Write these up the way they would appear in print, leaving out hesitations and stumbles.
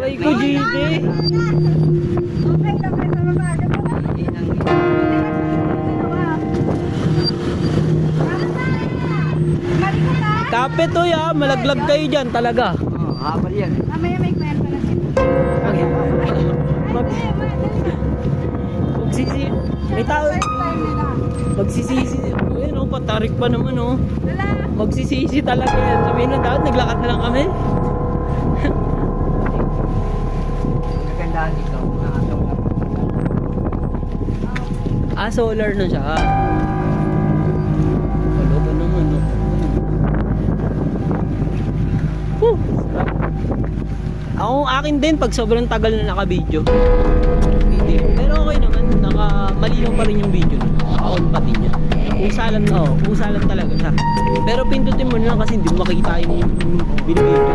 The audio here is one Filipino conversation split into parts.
Aray ko, GD. Okay lang kayo sa mabagal mo na. Kapit to ya, malaglag kayo dyan talaga. Oo, habal yan. Mamaya may kwento na siya. Magsisi. May tao. First time nila. Magsisisi. Ayun oh, patarik pa naman oh. Wala. Magsisisi talaga yan. Sabihin na dapat, naglakad na lang kami. Kagandahan dito. Ah, solar na siya. Wala ba naman oh. Whew. Ako akin din pag sobrang tagal na naka-video. Hindi. Pero okay naman, malinaw pa rin yung video. Naka-on pa din yan. Pusa lang na, pusa lang talaga siya. Pero pindutin mo na lang kasi hindi mo makita yung binibidyo.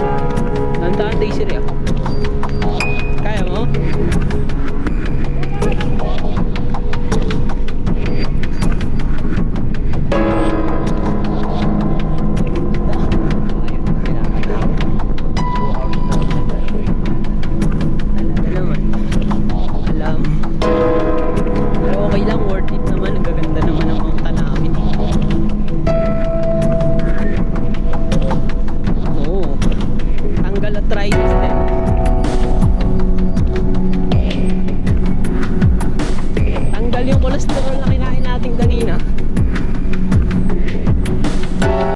Tandaan tayo sir.